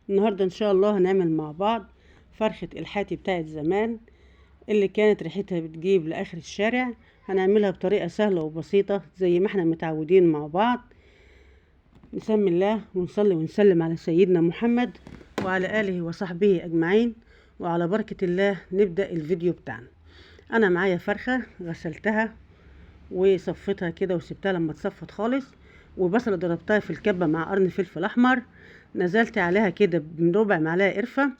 النهاردة ان شاء الله هنعمل مع بعض فرخة الحاتي بتاعت زمان اللي كانت ريحتها بتجيب لآخر الشارع. هنعملها بطريقة سهلة وبسيطة زي ما احنا متعودين مع بعض. نسمي الله ونصلي ونسلم على سيدنا محمد وعلى آله وصحبه أجمعين، وعلى بركة الله نبدأ الفيديو بتاعنا. أنا معايا فرخة غسلتها وصفتها كده وسبتها لما تصفت خالص، وبصلة ضربتها في الكبة مع قرن فلفل أحمر، نزلت عليها كده بربع معلقة قرفة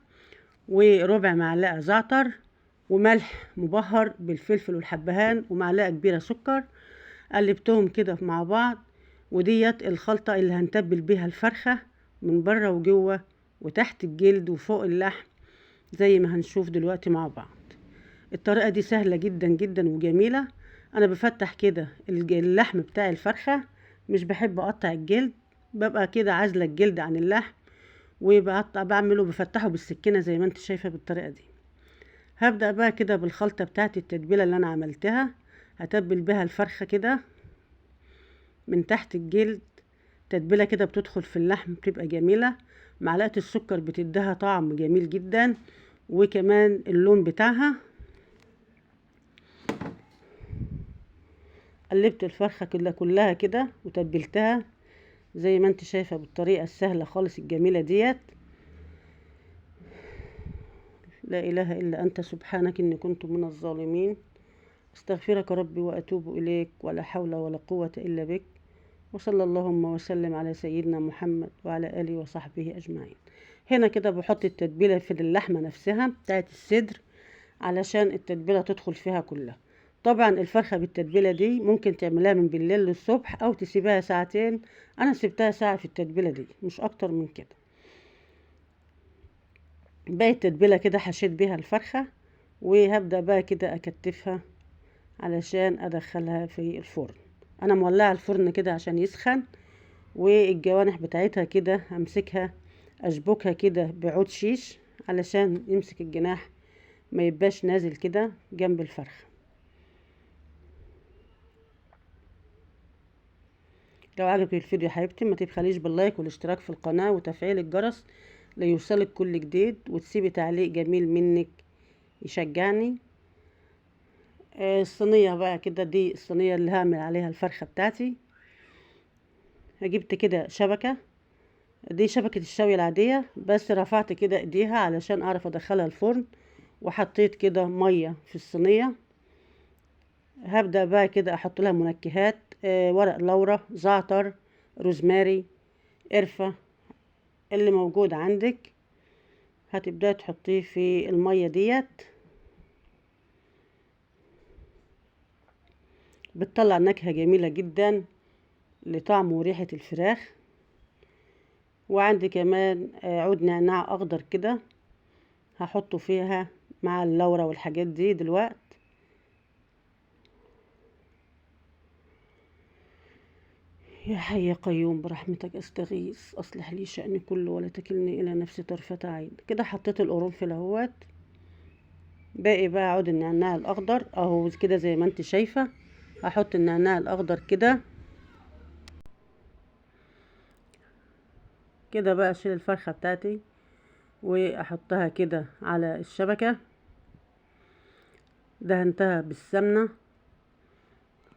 وربع معلقة زعتر وملح مبهر بالفلفل والحبهان ومعلقة كبيرة سكر. قلبتهم كده مع بعض، وديت الخلطة اللي هنتبل بيها الفرخة من بره وجوه وتحت الجلد وفوق اللحم زي ما هنشوف دلوقتي مع بعض. الطريقة دي سهلة جدا جدا وجميلة. انا بفتح كده اللحم بتاع الفرخة، مش بحب اقطع الجلد، ببقى كده عازلة الجلد عن اللحم وبقطع بعمله بفتحه بالسكينة زي ما انت شايفة بالطريقة دي. هبدأ بقى كده بالخلطة بتاعت التتبيلة اللي انا عملتها، هتبل بها الفرخة كده من تحت الجلد. تتبيلة كده بتدخل في اللحم بتبقى جميلة. معلقة السكر بتديها طعم جميل جدا، وكمان اللون بتاعها. قلبت الفرخة كلها كده وتبلتها زي ما انت شايفة بالطريقة السهلة خالص الجميلة ديت. لا إله إلا أنت سبحانك إني كنت من الظالمين، استغفرك ربي وأتوب إليك، ولا حول ولا قوة إلا بك. وصلى اللهم وسلم على سيدنا محمد وعلى آله وصحبه أجمعين. هنا كده بحط التتبيلة في اللحمة نفسها بتاعت الصدر علشان التتبيلة تدخل فيها كلها. طبعا الفرخة بالتتبيلة دي ممكن تعملها من بالليل للصبح أو تسيبها ساعتين. أنا سبتها ساعة في التتبيلة دي مش أكتر من كده. باقي التتبيلة كده حشيت بيها الفرخة، وهبدأ بقى كده أكتفها علشان أدخلها في الفرن. أنا مولعة الفرن كده عشان يسخن، والجوانح بتاعتها كده همسكها أشبكها كده بعود شيش علشان يمسك الجناح ما يبقاش نازل كده جنب الفرخة. لو عجبك الفيديو يا حبيبتي ما تبخليش باللايك والاشتراك في القناة وتفعيل الجرس ليوصلك كل جديد، وتسيبي تعليق جميل منك يشجعني. الصينية بقى كده، دي الصينية اللي هعمل عليها الفرخة بتاعتي. جبت كده شبكة، دي شبكة الشوي العادية، بس رفعت كده ايديها علشان اعرف ادخلها الفرن، وحطيت كده مية في الصينية. هبدأ بقى كده احط لها منكهات، ورق لورا، زعتر، روزماري، قرفة، اللي موجود عندك هتبدأ تحطيه في المية ديت. بتطلع نكهة جميلة جدا لطعم وريحة الفراخ. وعندي كمان عود نعناع اخضر كده هحطه فيها مع اللورة والحاجات دي دلوقتي. يا حي يا قيوم برحمتك استغيث، اصلح لي شأني كله ولا تكلني الى نفسي طرفة عين. كده حطيت القرنفل اهوت. باقي بقى عود النعناع الاخضر اهو كده زي ما انت شايفة. هحط النعناع الاخضر كده كده. بقى اشيل الفرخة بتاعتي واحطها كده على الشبكة، دهنتها بالسمنة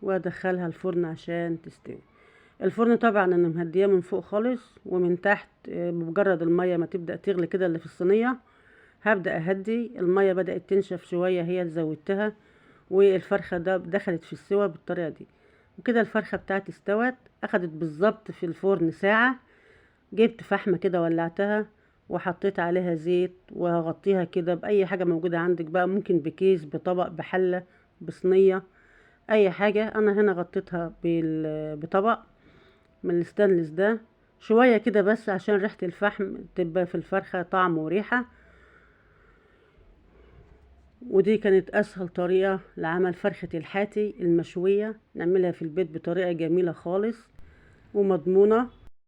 وادخلها الفرن عشان تستوي. الفرن طبعا انا مهديه من فوق خالص ومن تحت، بمجرد المية ما تبدأ تغلي كده اللي في الصينية هبدأ اهدي المية. بدأت تنشف شوية هي اللي زودتها، والفرخة ده دخلت في السوا بالطريقة دي. وكده الفرخة بتاعتي استوت، اخدت بالظبط في الفرن ساعة. جبت فحمة كده ولعتها وحطيت عليها زيت، وهغطيها كده بأي حاجة موجودة عندك بقى، ممكن بكيس، بطبق، بحلة، بصينية، اي حاجة. انا هنا غطيتها بطبق من الستانلس ده شوية كده بس عشان ريحة الفحم تبقى في الفرخة طعم وريحة. ودي كانت اسهل طريقة لعمل فرخة الحاتي المشوية، نعملها في البيت بطريقة جميلة خالص ومضمونة.